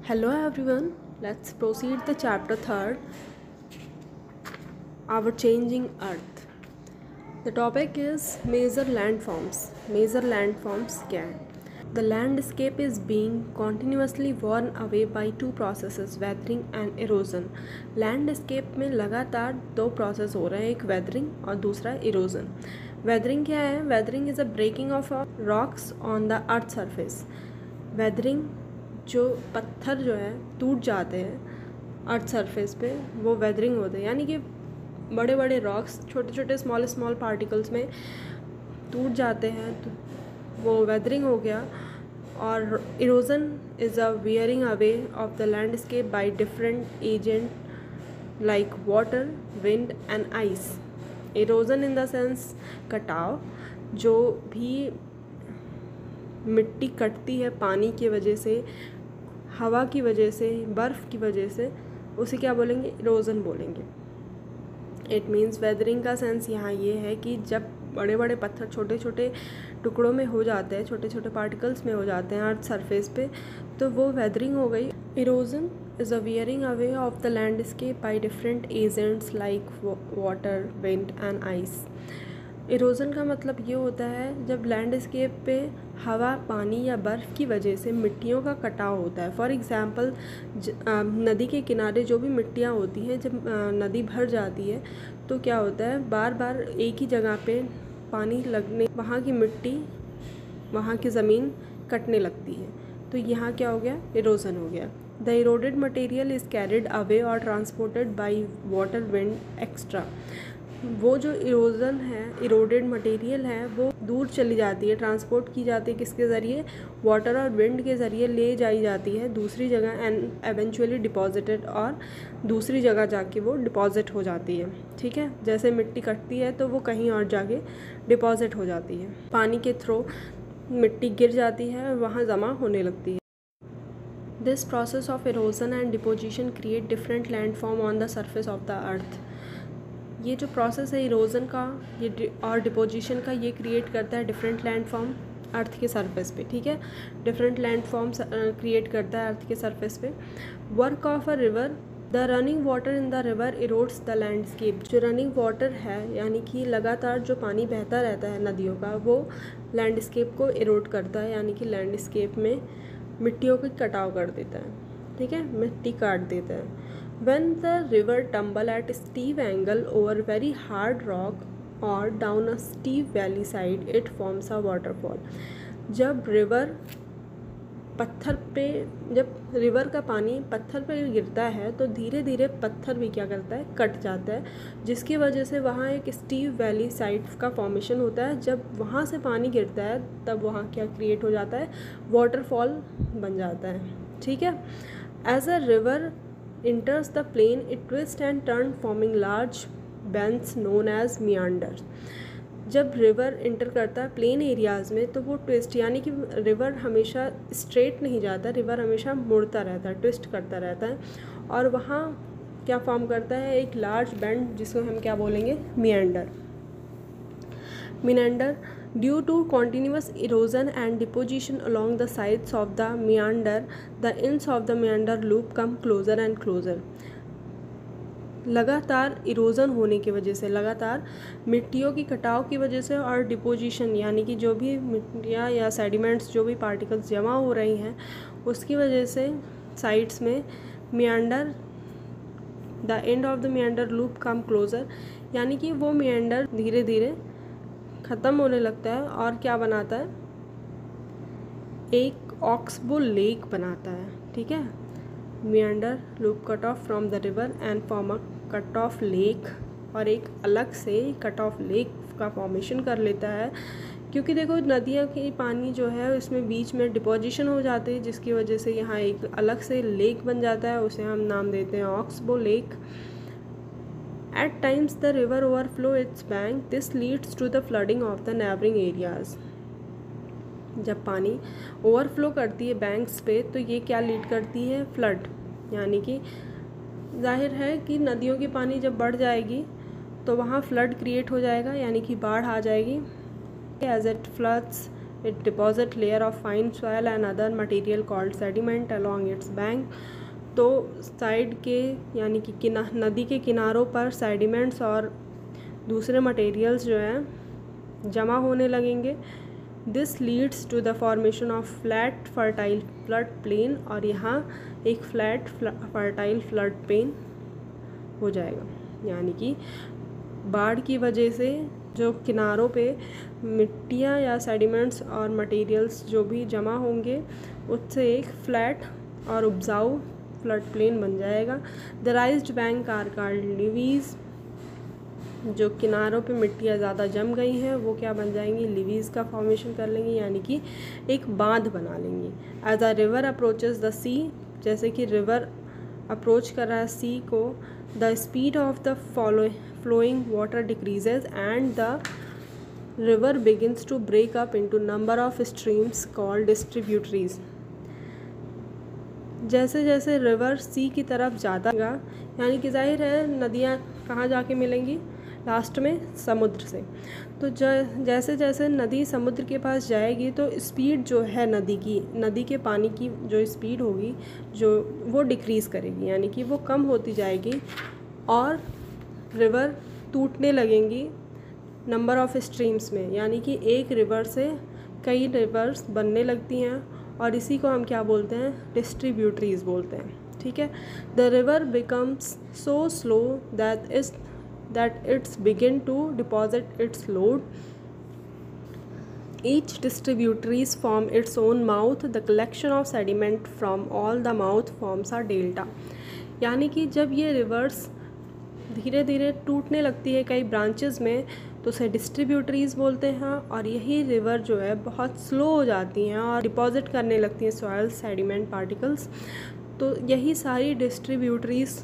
Hello everyone, let's proceed the chapter 3rd, Our Changing Earth. The topic is Major Landforms. Major landforms क्या है? The landscape is being continuously worn away by two processes, weathering and erosion. Landscape में लगातार दो process हो रहे हैं, एक weathering और दूसरा erosion. Weathering क्या है? Weathering is a breaking of rocks on the earth surface. Weathering जो पत्थर जो है टूट जाते हैं अर्थ सरफेस पे, वो वेदरिंग होते हैं, यानी कि बड़े बड़े रॉक्स छोटे छोटे स्मॉल पार्टिकल्स में टूट जाते हैं, तो वो वेदरिंग हो गया. और erosion is a wearing away of the landscape by different agent like water, wind and ice. Erosion in the sense कटाव, जो भी मिट्टी कटती है पानी की वजह से, हवा की वजह से, बर्फ़ की वजह से, उसे क्या बोलेंगे? इरोजन बोलेंगे. इट मीन्स वेदरिंग का सेंस यहाँ ये है कि जब बड़े बड़े पत्थर छोटे छोटे टुकड़ों में हो जाते हैं, छोटे छोटे पार्टिकल्स में हो जाते हैं अर्थ सरफेस पे, तो वो वेदरिंग हो गई. Erosion is a wearing away of the landscape by different agents like water, wind and ice. Erosion का मतलब ये होता है जब लैंडस्केप पे हवा, पानी या बर्फ़ की वजह से मिट्टियों का कटाव होता है. फॉर एग्ज़ाम्पल नदी के किनारे जो भी मिट्टियाँ होती हैं, जब नदी भर जाती है तो क्या होता है, बार बार एक ही जगह पे पानी लगने, वहाँ की मिट्टी, वहाँ की ज़मीन कटने लगती है. तो यहाँ क्या हो गया? इरोजन हो गया. The eroded material is carried away और transported by water, wind extra. वो जो इरोजन है, इरोडेड मटेरियल है, वो दूर चली जाती है, ट्रांसपोर्ट की जाती है, किसके ज़रिए? वाटर और विंड के ज़रिए ले जाई जाती है दूसरी जगह, एंड एवेंचुअली डिपॉजिटेड, और दूसरी जगह जाके वो डिपॉजिट हो जाती है. ठीक है, जैसे मिट्टी कटती है तो वो कहीं और जाके डिपॉजिट हो जाती है, पानी के थ्रू मिट्टी गिर जाती है और वहाँ जमा होने लगती है. This process of erosion and deposition create different landform on the surface of the earth. ये जो प्रोसेस है इरोजन का ये और डिपोजिशन का, ये क्रिएट करता है डिफरेंट लैंडफॉर्म अर्थ के सरफेस पे. ठीक है, डिफरेंट लैंडफॉर्म्स क्रिएट करता है अर्थ के सरफेस पे. Work of a river, the running water in the river erodes the landscape. जो रनिंग वाटर है, यानी कि लगातार जो पानी बहता रहता है नदियों का, वो लैंडस्केप को इरोड करता है, यानी कि लैंडस्केप में मिट्टियों का कटाव कर देता है. ठीक है, मिट्टी काट देता है. When the river tumble at a steep angle over very hard rock or down a steep valley side, it forms a waterfall. जब रिवर का पानी पत्थर पे गिरता है तो धीरे धीरे पत्थर भी क्या करता है? कट जाता है, जिसकी वजह से वहाँ एक स्टीप वैली साइड का फॉर्मेशन होता है. जब वहाँ से पानी गिरता है तब वहाँ क्या क्रिएट हो जाता है? वाटरफॉल बन जाता है. ठीक है. As a river enters the plain, it twists and turns forming large bends known as meanders. जब रिवर इंटर करता है प्लेन एरियाज़ में तो वो ट्विस्ट, यानी कि रिवर हमेशा स्ट्रेट नहीं जाता, रिवर हमेशा मुड़ता रहता है, ट्विस्ट करता रहता है, और वहाँ क्या फॉर्म करता है? एक लार्ज बेंड, जिसको हम क्या बोलेंगे? मिएंडर. Due to continuous erosion and deposition along the sides of the meander, the ends of the meander loop come closer and closer. लगातार इरोजन होने की वजह से, लगातार मिट्टियों की कटाव की वजह से और डिपोजिशन, यानी कि जो भी मिट्टियाँ या सेडिमेंट्स, जो भी पार्टिकल्स जमा हो रही हैं, उसकी वजह से साइड्स में meander, the end of the meander loop come closer, यानी कि वो मिएंडर धीरे धीरे ख़त्म होने लगता है और क्या बनाता है? एक ऑक्सबो लेक बनाता है. ठीक है, meander loop cut off from the river and form a cut off lake, और एक अलग से कट ऑफ लेक का फॉर्मेशन कर लेता है, क्योंकि देखो नदियों की पानी जो है उसमें बीच में डिपोजिशन हो जाती है, जिसकी वजह से यहाँ एक अलग से लेक बन जाता है, उसे हम नाम देते हैं oxbow lake. At times the river overflow its bank. This leads to the flooding of the neighboring areas. जब पानी ओवरफ्लो करती है बैंक्स पे तो ये क्या लीड करती है? फ्लड. यानी कि जाहिर है कि नदियों की पानी जब बढ़ जाएगी तो वहाँ फ्लड क्रिएट हो जाएगा, यानी कि बाढ़ आ जाएगी. As it floods it deposit layer of fine soil and other material called sediment along its bank. तो साइड के यानी कि नदी के किनारों पर सेडिमेंट्स और दूसरे मटेरियल्स जो हैं जमा होने लगेंगे। This leads to the formation of flat fertile flood plain, और यहाँ एक फ्लैट फर्टाइल फ्लड प्लेन हो जाएगा। यानी कि बाढ़ की वजह से जो किनारों पे मिट्टियाँ या सेडिमेंट्स और मटेरियल्स जो भी जमा होंगे उससे एक फ्लैट और उपजाऊ फ्लड प्लेन बन जाएगा। The raised bank are called levees. जो किनारों पे मिट्टियाँ ज़्यादा जम गई हैं वो क्या बन जाएंगी, लीवीज़ का फॉर्मेशन कर लेंगी, यानी कि एक बांध बना लेंगी। As a river approaches the sea, जैसे कि रिवर अप्रोच कर रहा है सी को, the speed of the flowing water decreases and the river begins to break up into number of streams called distributaries। जैसे जैसे रिवर सी की तरफ जाता है, यानी कि जाहिर है नदियाँ कहाँ जाके मिलेंगी, लास्ट में समुद्र से। तो जैसे जैसे नदी समुद्र के पास जाएगी तो स्पीड जो है नदी के पानी की जो स्पीड होगी जो वो डिक्रीज़ करेगी, यानी कि वो कम होती जाएगी और रिवर टूटने लगेंगी नंबर ऑफ़ स्ट्रीम्स में, यानी कि एक रिवर से कई रिवर्स बनने लगती हैं और इसी को हम क्या बोलते हैं, डिस्ट्रीब्यूटरीज बोलते हैं। ठीक है। The river becomes so slow that it's begin to deposit its load. Each distributaries form its own mouth. The collection of sediment from all the mouth forms a delta। यानी कि जब ये रिवर्स धीरे धीरे टूटने लगती है कई ब्रांचेस में तो उसे डिस्ट्रीब्यूटरीज बोलते हैं, और यही रिवर जो है बहुत स्लो हो जाती हैं और डिपॉजिट करने लगती हैं सॉयल सेडिमेंट पार्टिकल्स। तो यही सारी डिस्ट्रीब्यूटरीज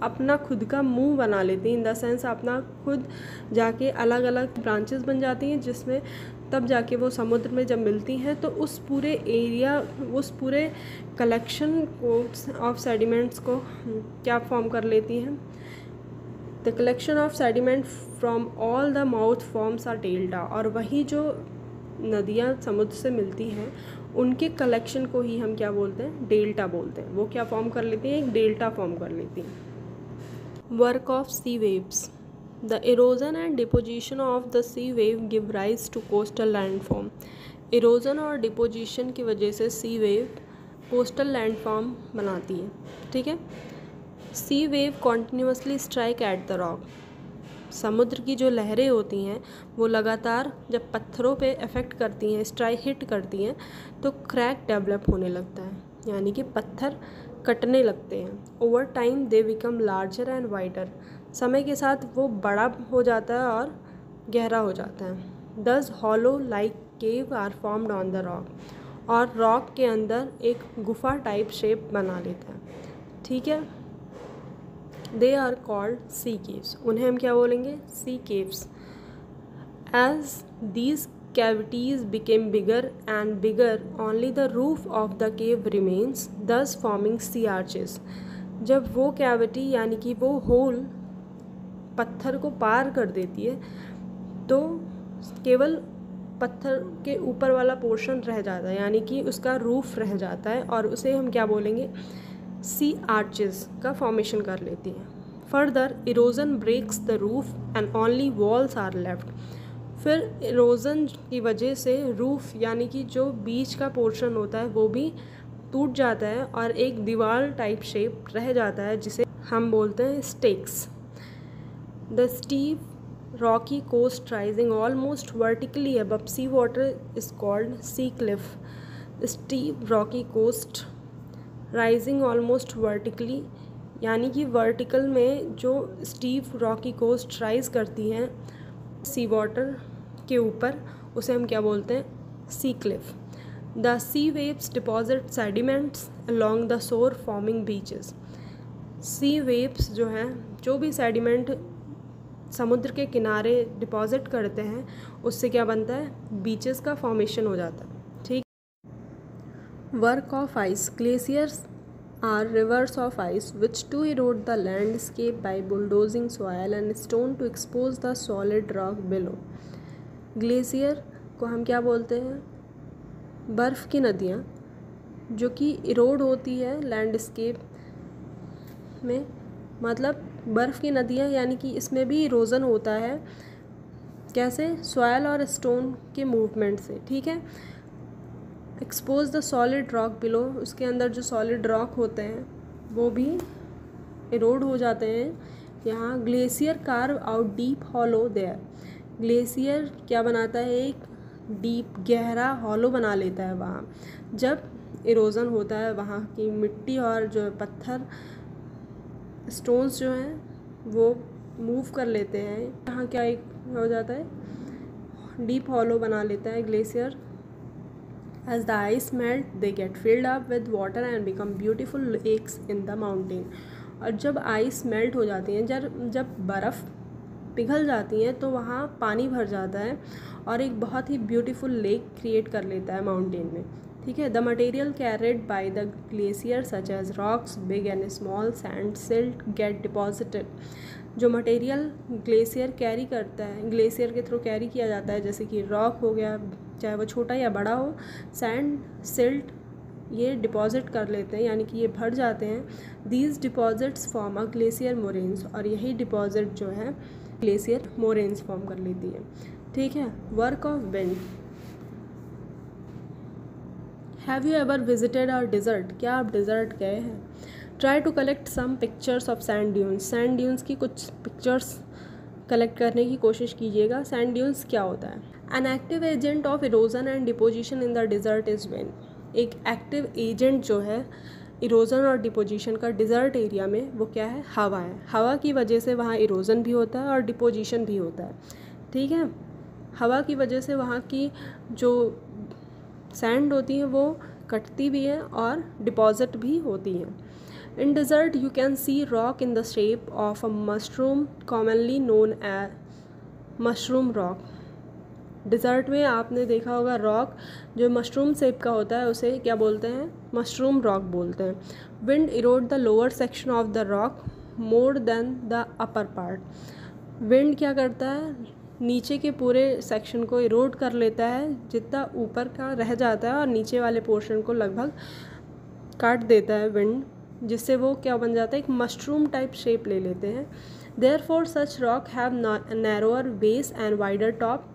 अपना खुद का मुंह बना लेती हैं, इन द सेंस अपना खुद जाके अलग अलग ब्रांचेस बन जाती हैं, जिसमें तब जाके वो समुद्र में जब मिलती हैं तो उस पूरे एरिया, उस पूरे कलेक्शन को ऑफ सेडिमेंट्स को क्या फॉर्म कर लेती हैं, the collection of sediment from all the mouth forms R delta. और वही जो नदियाँ समुद्र से मिलती हैं उनके कलेक्शन को ही हम क्या बोलते हैं, डेल्टा बोलते हैं। वो क्या फॉर्म कर लेती हैं, एक डेल्टा फॉर्म कर लेती हैं। Work of sea waves. The erosion and deposition of the sea wave give rise to coastal landform. Erosion और डिपोजिशन की वजह से सी वेव कोस्टल लैंडफॉर्म बनाती है। ठीक है। Sea wave continuously strike at the rock. समुद्र की जो लहरें होती हैं वो लगातार जब पत्थरों पे अफेक्ट करती हैं, स्ट्राइक हिट करती हैं, तो क्रैक डेवलप होने लगता है, यानी कि पत्थर कटने लगते हैं। Over time they become larger and wider. समय के साथ वो बड़ा हो जाता है और गहरा हो जाता है। These hollow like cave are formed on the rock. और रॉक के अंदर एक गुफा टाइप शेप बना लेता है। ठीक है। They are called sea caves. उन्हें हम क्या बोलेंगे, sea caves. As these cavities became bigger and bigger, only the roof of the cave remains, thus forming sea arches। जब वो कैविटी यानी कि वो होल पत्थर को पार कर देती है तो केवल पत्थर के ऊपर वाला पोर्शन रह जाता है, यानी कि उसका रूफ रह जाता है, और उसे हम क्या बोलेंगे, सी आर्चेस का फॉर्मेशन कर लेती है। Further erosion breaks the roof and only walls are left. फिर इरोजन की वजह से रूफ यानी कि जो बीच का पोर्शन होता है वो भी टूट जाता है और एक दीवार टाइप शेप रह जाता है जिसे हम बोलते हैं stacks. The steep rocky coast rising almost vertically above sea water is called sea cliff. Steep rocky coast rising almost vertically, यानी कि वर्टिकल में जो स्टीव रॉकी कोस्ट राइज करती हैं सी वाटर के ऊपर, उसे हम क्या बोलते हैं, sea cliff. The sea waves deposit sediments along the shore forming beaches. Sea waves जो हैं, जो भी सेडिमेंट समुद्र के किनारे डिपॉजिट करते हैं उससे क्या बनता है, बीचेस का फॉर्मेशन हो जाता है। ठीक। Work of ice. Glaciers are rivers of ice which to erode the landscape by bulldozing soil and stone to expose the solid rock below। Glacier को हम क्या बोलते हैं, बर्फ़ की नदियाँ जो कि इरोड होती है लैंडस्केप में, मतलब बर्फ़ की नदियाँ यानी कि इसमें भी इरोज़न होता है। कैसे? सॉयल और स्टोन के मूवमेंट से, ठीक है। Expose the solid rock below, उसके अंदर जो सॉलिड रॉक होते हैं वो भी इरोड हो जाते हैं। यहाँ glacier carve out deep hollow there, glacier क्या बनाता है? एक डीप गहरा हॉलो बना लेता है वहाँ, जब इरोज़न होता है। वहाँ की मिट्टी और जो पत्थर स्टोन्स जो हैं वो मूव कर लेते हैं। यहाँ क्या एक हो जाता है? डीप हॉलो बना लेता है glacier. As the ice melt, they get filled up with water and become beautiful lakes in the mountain. और जब आइस मेल्ट हो जाती हैं, जब बर्फ़ पिघल जाती हैं तो वहाँ पानी भर जाता है और एक बहुत ही ब्यूटीफुल लेक क्रिएट कर लेता है माउंटेन में, ठीक है। The material carried by the glacier such as rocks big and small sand silt get deposited, जो मटेरियल ग्लेशियर कैरी करता है, ग्लेशियर के थ्रू कैरी किया जाता है, जैसे कि रॉक हो गया, चाहे वो छोटा या बड़ा हो, सैंड सिल्ट, ये डिपॉजिट कर लेते हैं यानी कि ये भर जाते हैं। These deposits form a glacier moraines, और यही डिपॉजिट जो है ग्लेशियर मोरेन्स फॉर्म कर लेती है, ठीक है। Work of wind. Have you ever visited our desert, क्या आप डिज़र्ट गए हैं? Try to collect some pictures of sand dunes, sand dunes की कुछ पिक्चर्स कलेक्ट करने की कोशिश कीजिएगा। सैंड ड्यून्स क्या होता है? An active agent of erosion and deposition in the desert is wind, एक एक्टिव एजेंट जो है इरोजन और डिपोजिशन का डिज़र्ट एरिया में, वो क्या है? हवा है। हवा की वजह से वहाँ इरोजन भी होता है और डिपोजिशन भी होता है, ठीक है। हवा की वजह से वहाँ की जो सैंड होती है वो कटती भी है और डिपॉजिट भी होती है। In desert, you can see rock in the shape of a mushroom, commonly known as mushroom rock. Desert में आपने देखा होगा रॉक जो मशरूम शेप का होता है, उसे क्या बोलते हैं? मशरूम रॉक बोलते हैं। Wind Erode the lower section of the rock more than the upper part, wind क्या करता है? नीचे के पूरे सेक्शन को इरोड कर लेता है, जितना ऊपर का रह जाता है और नीचे वाले पोर्शन को लगभग काट देता है विंड, जिससे वो क्या बन जाता है? एक मशरूम टाइप शेप ले लेते हैं। Therefore such rock have narrower base and wider top,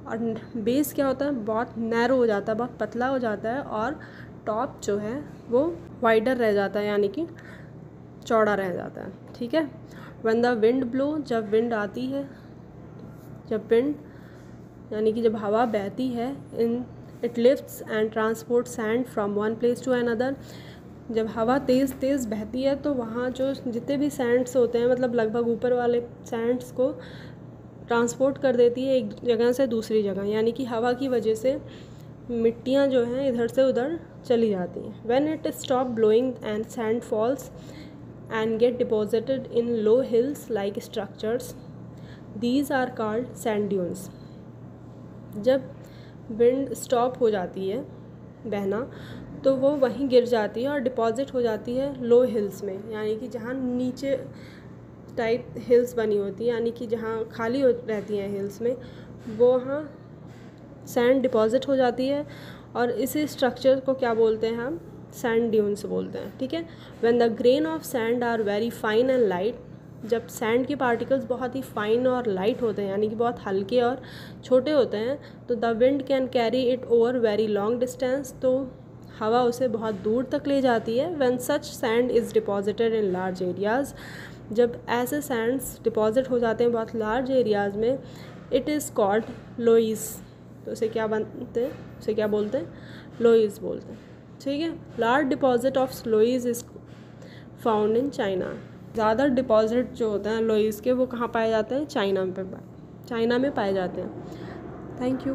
और बेस क्या होता है? बहुत नैरो हो जाता है, बहुत पतला हो जाता है, और टॉप जो है वो वाइडर रह जाता है यानी कि चौड़ा रह जाता है, ठीक है। व्हेन द विंड ब्लो, जब विंड आती है, जब विंड यानी कि जब हवा बहती है, in it lifts and transport sand from one place to another, जब हवा तेज़ तेज़ बहती है तो वहाँ जो जितने भी सैंड्स होते हैं, मतलब लगभग ऊपर वाले सैंड्स को ट्रांसपोर्ट कर देती है एक जगह से दूसरी जगह, यानी कि हवा की वजह से मिट्टियाँ जो हैं इधर से उधर चली जाती हैं। When it stop blowing and sand falls and get deposited in low hills like structures, these are called sand dunes. जब विंड स्टॉप हो जाती है बहना तो वो वहीं गिर जाती है और डिपॉजिट हो जाती है लो हिल्स में, यानी कि जहाँ नीचे टाइप हिल्स बनी होती है, यानी कि जहाँ खाली रहती हैं हिल्स में, वो वहाँ सैंड डिपॉजिट हो जाती है, और इसी स्ट्रक्चर को क्या बोलते हैं हम? सैंड ड्यून्स बोलते हैं, ठीक है। When the grain of sand are very fine and light, जब सैंड के पार्टिकल्स बहुत ही फाइन और लाइट होते हैं, यानी कि बहुत हल्के और छोटे होते हैं, तो the wind can carry it over very long distance, तो हवा उसे बहुत दूर तक ले जाती है। When such sand is deposited in large areas, जब ऐसे सैंड्स डिपॉजिट हो जाते हैं बहुत लार्ज एरियाज़ में, इट इज़ कॉल्ड लोइस, तो उसे क्या बनते हैं? उसे क्या बोलते हैं? लोइस बोलते हैं, ठीक है। Large deposit of loess is found in China, ज़्यादा डिपॉजिट जो होते हैं लोइस के वो कहाँ पाए जाते हैं? चाइना में पाए जाते हैं। Thank you.